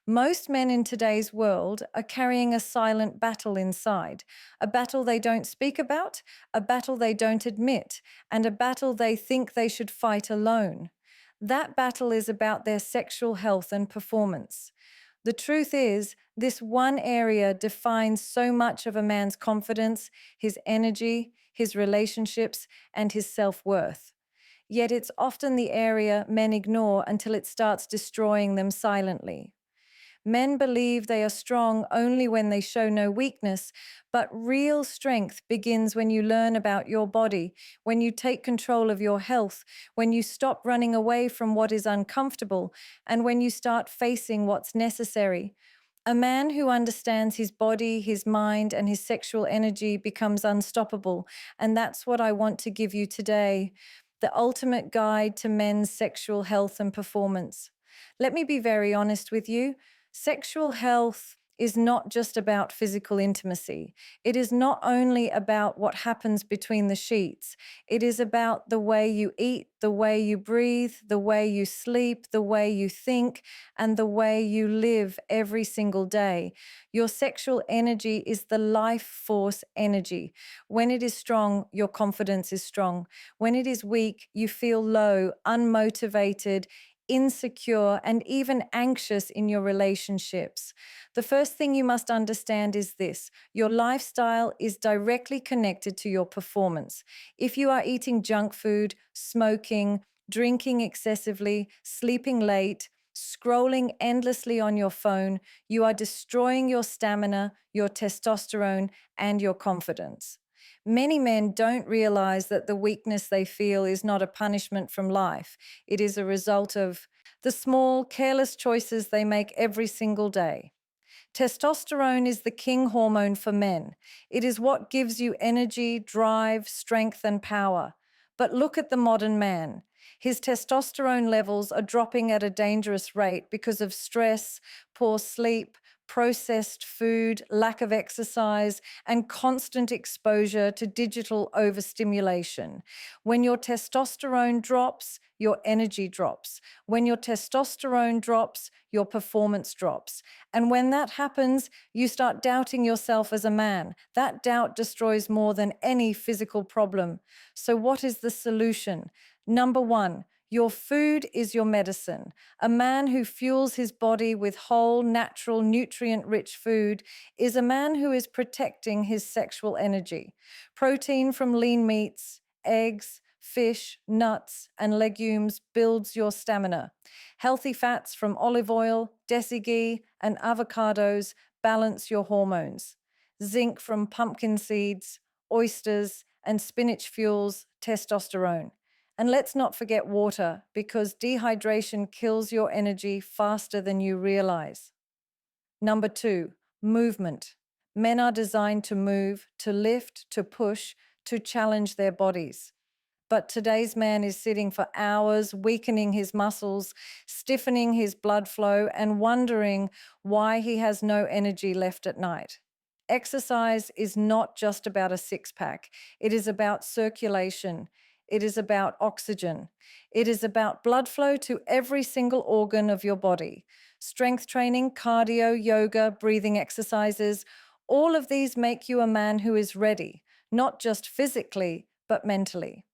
Most men in today's world are carrying a silent battle inside, a battle they don't speak about, a battle they don't admit, and a battle they think they should fight alone. That battle is about their sexual health and performance. The truth is, this one area defines so much of a man's confidence, his energy, his relationships, and his self worth. Yet it's often the area men ignore until it starts destroying them silently. Men believe they are strong only when they show no weakness, but real strength begins when you learn about your body, when you take control of your health, when you stop running away from what is uncomfortable, and when you start facing what's necessary. A man who understands his body, his mind, and his sexual energy becomes unstoppable, and that's what I want to give you today, the ultimate guide to men's sexual health and performance. Let me be very honest with you. Sexual health is not just about physical intimacy. It is not only about what happens between the sheets. It is about the way you eat, the way you breathe, the way you sleep, the way you think, and the way you live every single day. Your sexual energy is the life force energy. When it is strong, your confidence is strong. When it is weak, you feel low, unmotivated, insecure, and even anxious in your relationships. The first thing you must understand is this: your lifestyle is directly connected to your performance. If you are eating junk food, smoking, drinking excessively, sleeping late, scrolling endlessly on your phone, you are destroying your stamina, your testosterone, and your confidence. Many men don't realize that the weakness they feel is not a punishment from life. It is a result of the small, careless choices they make every single day. Testosterone is the king hormone for men. It is what gives you energy, drive, strength, and power. But look at the modern man. His testosterone levels are dropping at a dangerous rate because of stress, poor sleep, processed food, lack of exercise, and constant exposure to digital overstimulation. When your testosterone drops, your energy drops. When your testosterone drops, your performance drops. And when that happens, you start doubting yourself as a man. That doubt destroys more than any physical problem. So, what is the solution? Number one, your food is your medicine. A man who fuels his body with whole, natural, nutrient rich food is a man who is protecting his sexual energy. Protein from lean meats, eggs, fish, nuts, and legumes builds your stamina. Healthy fats from olive oil, desi ghee, and avocados balance your hormones. Zinc from pumpkin seeds, oysters, and spinach fuels testosterone. And let's not forget water, because dehydration kills your energy faster than you realize. Number two, movement. Men are designed to move, to lift, to push, to challenge their bodies. But today's man is sitting for hours, weakening his muscles, stiffening his blood flow, and wondering why he has no energy left at night. Exercise is not just about a six pack, it is about circulation. It is about oxygen. It is about blood flow to every single organ of your body. Strength training, cardio, yoga, breathing exercises, all of these make you a man who is ready, not just physically, but mentally.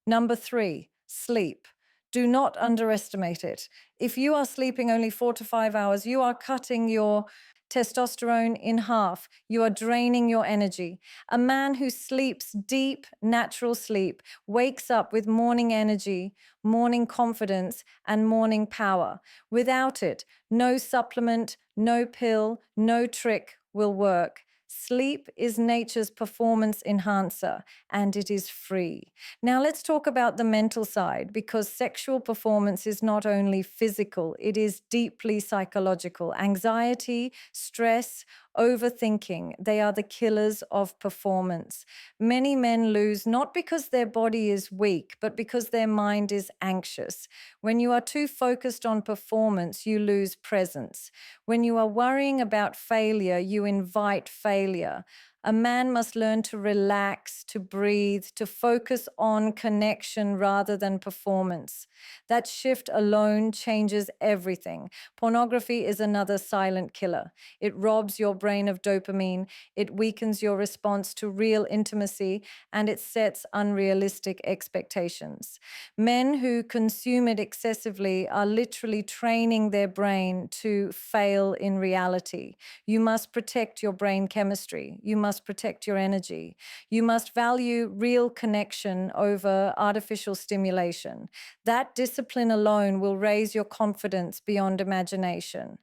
Number three, sleep. Do not underestimate it. If you are sleeping only 4 to 5 hours, you are cutting your testosterone in half. You are draining your energy. A man who sleeps deep, natural sleep wakes up with morning energy, morning confidence, and morning power. Without it, no supplement, no pill, no trick will work. Sleep is nature's performance enhancer, and it is free. Now, let's talk about the mental side, because sexual performance is not only physical, it is deeply psychological. Anxiety, stress, overthinking, they are the killers of performance. Many men lose not because their body is weak, but because their mind is anxious. When you are too focused on performance, you lose presence. When you are worrying about failure, you invite failure. A man must learn to relax, to breathe, to focus on connection rather than performance. That shift alone changes everything. Pornography is another silent killer. It robs your brain of dopamine, it weakens your response to real intimacy, and it sets unrealistic expectations. Men who consume it excessively are literally training their brain to fail in reality. You must protect your brain chemistry. You must protect your energy. You must value real connection over artificial stimulation. That discipline alone will raise your confidence beyond imagination.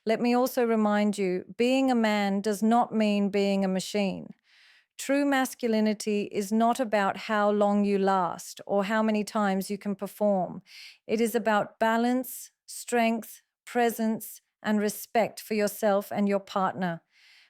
Let me also remind you, being a man does not mean being a machine. True masculinity is not about how long you last or how many times you can perform. It is about balance, strength, presence, and respect for yourself and your partner.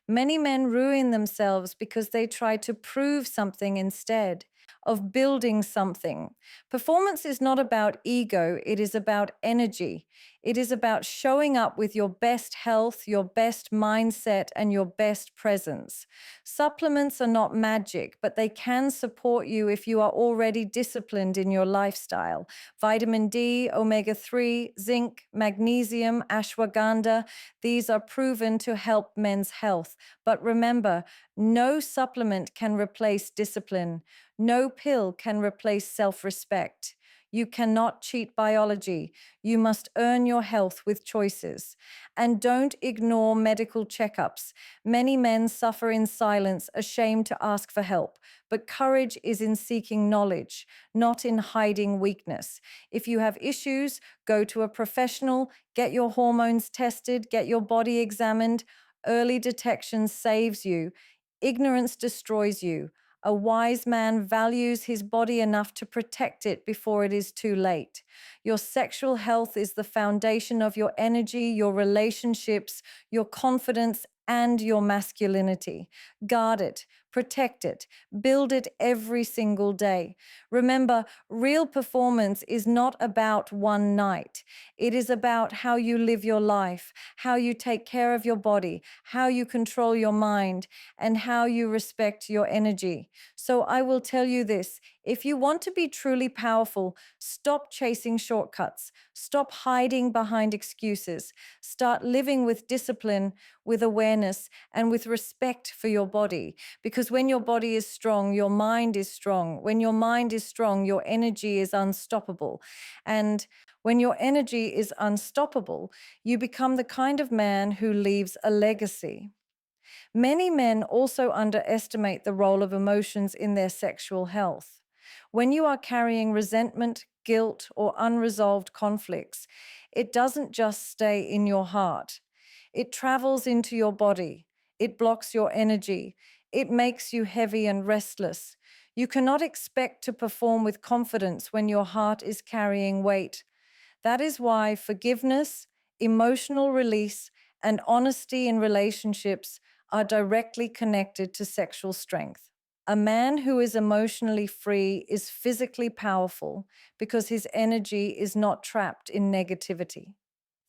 Many men ruin themselves because they try to prove something instead of building something. Performance is not about ego, it is about energy. It is about showing up with your best health, your best mindset, and your best presence. Supplements are not magic, but they can support you if you are already disciplined in your lifestyle. Vitamin D, omega 3, zinc, magnesium, ashwagandha, these are proven to help men's health. But remember, no supplement can replace discipline. No pill can replace self respect. You cannot cheat biology. You must earn your health with choices. And don't ignore medical checkups. Many men suffer in silence, ashamed to ask for help. But courage is in seeking knowledge, not in hiding weakness. If you have issues, go to a professional, get your hormones tested, get your body examined. Early detection saves you. Ignorance destroys you. A wise man values his body enough to protect it before it is too late. Your sexual health is the foundation of your energy, your relationships, your confidence, and your masculinity. Guard it, protect it, build it every single day. Remember, real performance is not about one night. It is about how you live your life, how you take care of your body, how you control your mind, and how you respect your energy. So I will tell you this, if you want to be truly powerful, stop chasing shortcuts, stop hiding behind excuses, start living with discipline, with awareness, and with respect for your body. Because when your body is strong, your mind is strong. When your mind is strong, your energy is unstoppable. And when your energy is unstoppable, you become the kind of man who leaves a legacy. Many men also underestimate the role of emotions in their sexual health. When you are carrying resentment, guilt, or unresolved conflicts, it doesn't just stay in your heart. It travels into your body. It blocks your energy. It makes you heavy and restless. You cannot expect to perform with confidence when your heart is carrying weight. That is why forgiveness, emotional release, and honesty in relationships are directly connected to sexual strength. A man who is emotionally free is physically powerful because his energy is not trapped in negativity.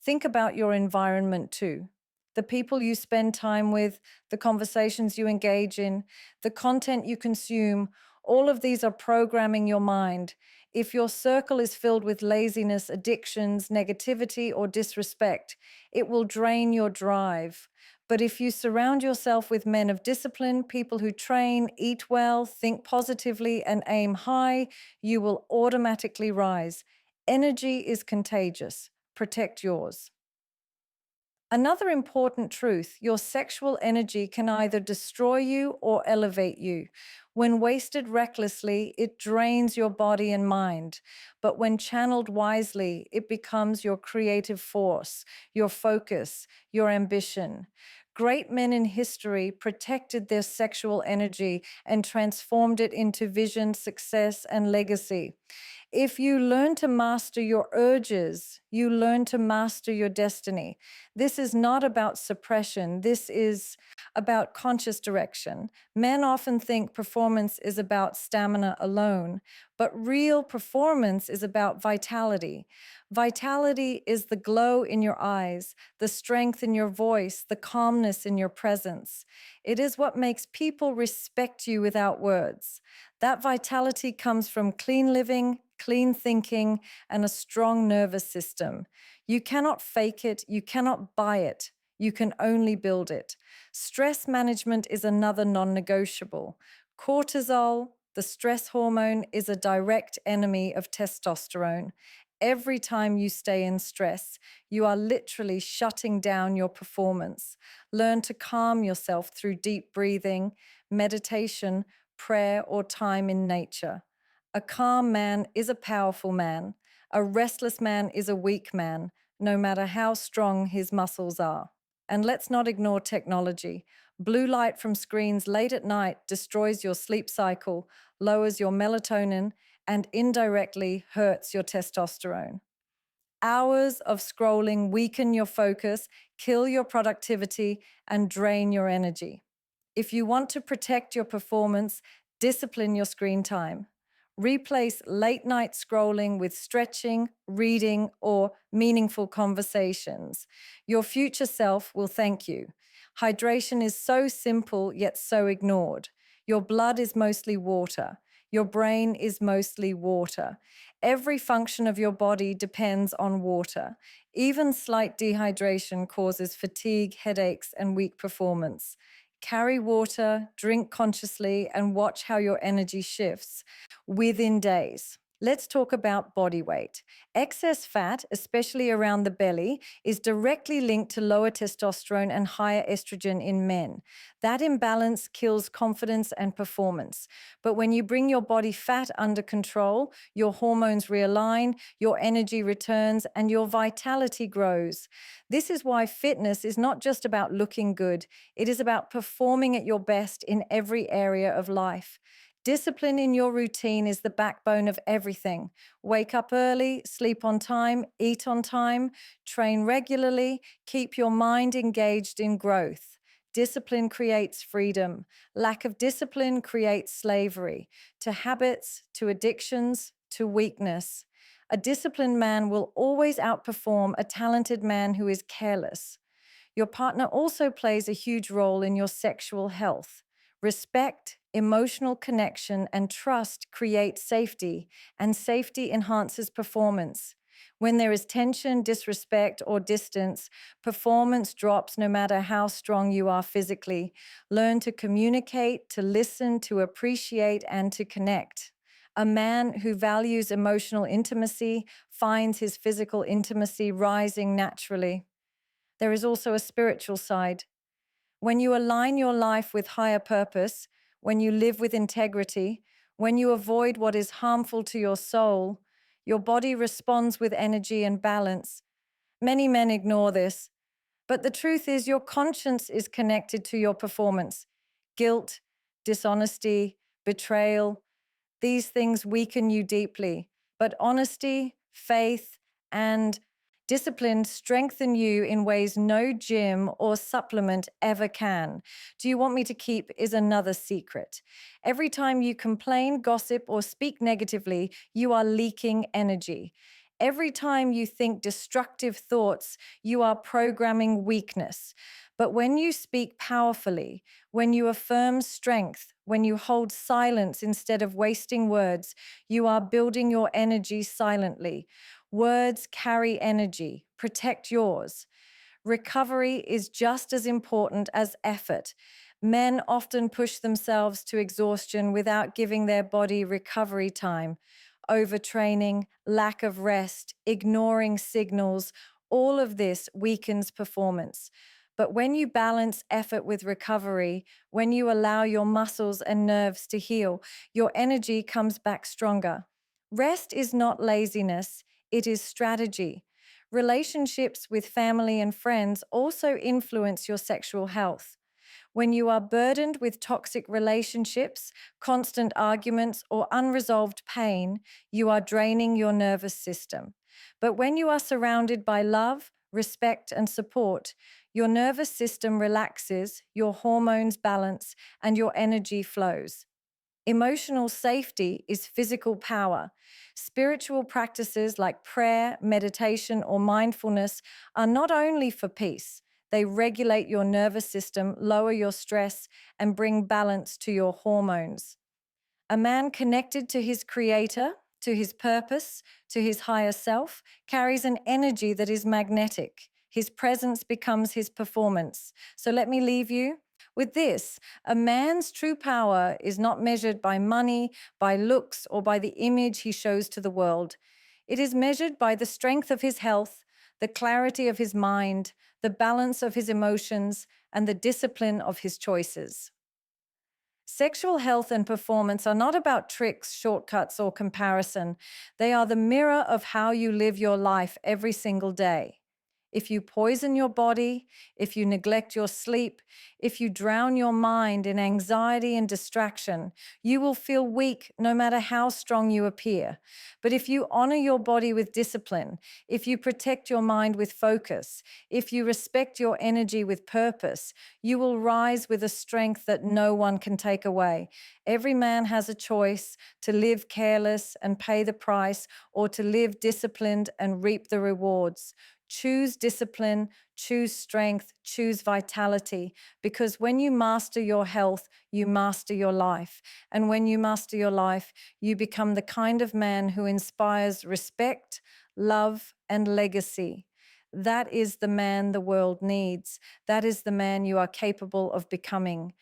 Think about your environment too. The people you spend time with, the conversations you engage in, the content you consume, all of these are programming your mind. If your circle is filled with laziness, addictions, negativity, or disrespect, it will drain your drive. But if you surround yourself with men of discipline, people who train, eat well, think positively, and aim high, you will automatically rise. Energy is contagious. Protect yours. Another important truth, your sexual energy can either destroy you or elevate you. When wasted recklessly, it drains your body and mind. But when channeled wisely, it becomes your creative force, your focus, your ambition. Great men in history protected their sexual energy and transformed it into vision, success, and legacy. If you learn to master your urges, you learn to master your destiny. This is not about suppression. This is about conscious direction. Men often think performance is about stamina alone, but real performance is about vitality. Vitality is the glow in your eyes, the strength in your voice, the calmness in your presence. It is what makes people respect you without words. That vitality comes from clean living, clean thinking, and a strong nervous system. You cannot fake it, you cannot buy it, you can only build it. Stress management is another non negotiable. Cortisol, the stress hormone, is a direct enemy of testosterone. Every time you stay in stress, you are literally shutting down your performance. Learn to calm yourself through deep breathing, meditation, prayer, or time in nature. A calm man is a powerful man. A restless man is a weak man, no matter how strong his muscles are. And let's not ignore technology. Blue light from screens late at night destroys your sleep cycle, lowers your melatonin, and indirectly hurts your testosterone. Hours of scrolling weaken your focus, kill your productivity, and drain your energy. If you want to protect your performance, discipline your screen time. Replace late night scrolling with stretching, reading, or meaningful conversations. Your future self will thank you. Hydration is so simple yet so ignored. Your blood is mostly water. Your brain is mostly water. Every function of your body depends on water. Even slight dehydration causes fatigue, headaches, and weak performance. Carry water, drink consciously, and watch how your energy shifts within days. Let's talk about body weight. Excess fat, especially around the belly, is directly linked to lower testosterone and higher estrogen in men. That imbalance kills confidence and performance. But when you bring your body fat under control, your hormones realign, your energy returns, and your vitality grows. This is why fitness is not just about looking good, it is about performing at your best in every area of life. Discipline in your routine is the backbone of everything. Wake up early, sleep on time, eat on time, train regularly, keep your mind engaged in growth. Discipline creates freedom. Lack of discipline creates slavery to habits, to addictions, to weakness. A disciplined man will always outperform a talented man who is careless. Your partner also plays a huge role in your sexual health. Respect, emotional connection, and trust create safety, and safety enhances performance. When there is tension, disrespect, or distance, performance drops no matter how strong you are physically. Learn to communicate, to listen, to appreciate, and to connect. A man who values emotional intimacy finds his physical intimacy rising naturally. There is also a spiritual side. When you align your life with higher purpose, when you live with integrity, when you avoid what is harmful to your soul, your body responds with energy and balance. Many men ignore this, but the truth is your conscience is connected to your performance. Guilt, dishonesty, betrayal, these things weaken you deeply, but honesty, faith, and discipline strengthen you in ways no gym or supplement ever can. Do you want me to keep is another secret. Every time you complain, gossip, or speak negatively, you are leaking energy. Every time you think destructive thoughts, you are programming weakness. But when you speak powerfully, when you affirm strength, when you hold silence instead of wasting words, you are building your energy silently. Words carry energy. Protect yours. Recovery is just as important as effort. Men often push themselves to exhaustion without giving their body recovery time. Overtraining, lack of rest, ignoring signals, all of this weakens performance. But when you balance effort with recovery, when you allow your muscles and nerves to heal, your energy comes back stronger. Rest is not laziness, it is strategy. Relationships with family and friends also influence your sexual health. When you are burdened with toxic relationships, constant arguments, or unresolved pain, you are draining your nervous system. But when you are surrounded by love, respect, and support, your nervous system relaxes, your hormones balance, and your energy flows. Emotional safety is physical power. Spiritual practices like prayer, meditation, or mindfulness are not only for peace, they regulate your nervous system, lower your stress, and bring balance to your hormones. A man connected to his creator, to his purpose, to his higher self, carries an energy that is magnetic. His presence becomes his performance. So let me leave you with this. A man's true power is not measured by money, by looks, or by the image he shows to the world. It is measured by the strength of his health, the clarity of his mind, the balance of his emotions, and the discipline of his choices. Sexual health and performance are not about tricks, shortcuts, or comparison. They are the mirror of how you live your life every single day. If you poison your body, if you neglect your sleep, if you drown your mind in anxiety and distraction, you will feel weak no matter how strong you appear. But if you honor your body with discipline, if you protect your mind with focus, if you respect your energy with purpose, you will rise with a strength that no one can take away. Every man has a choice to live careless and pay the price, or to live disciplined and reap the rewards. Choose discipline, choose strength, choose vitality, because when you master your health, you master your life. And when you master your life, you become the kind of man who inspires respect, love, and legacy. That is the man the world needs. That is the man you are capable of becoming.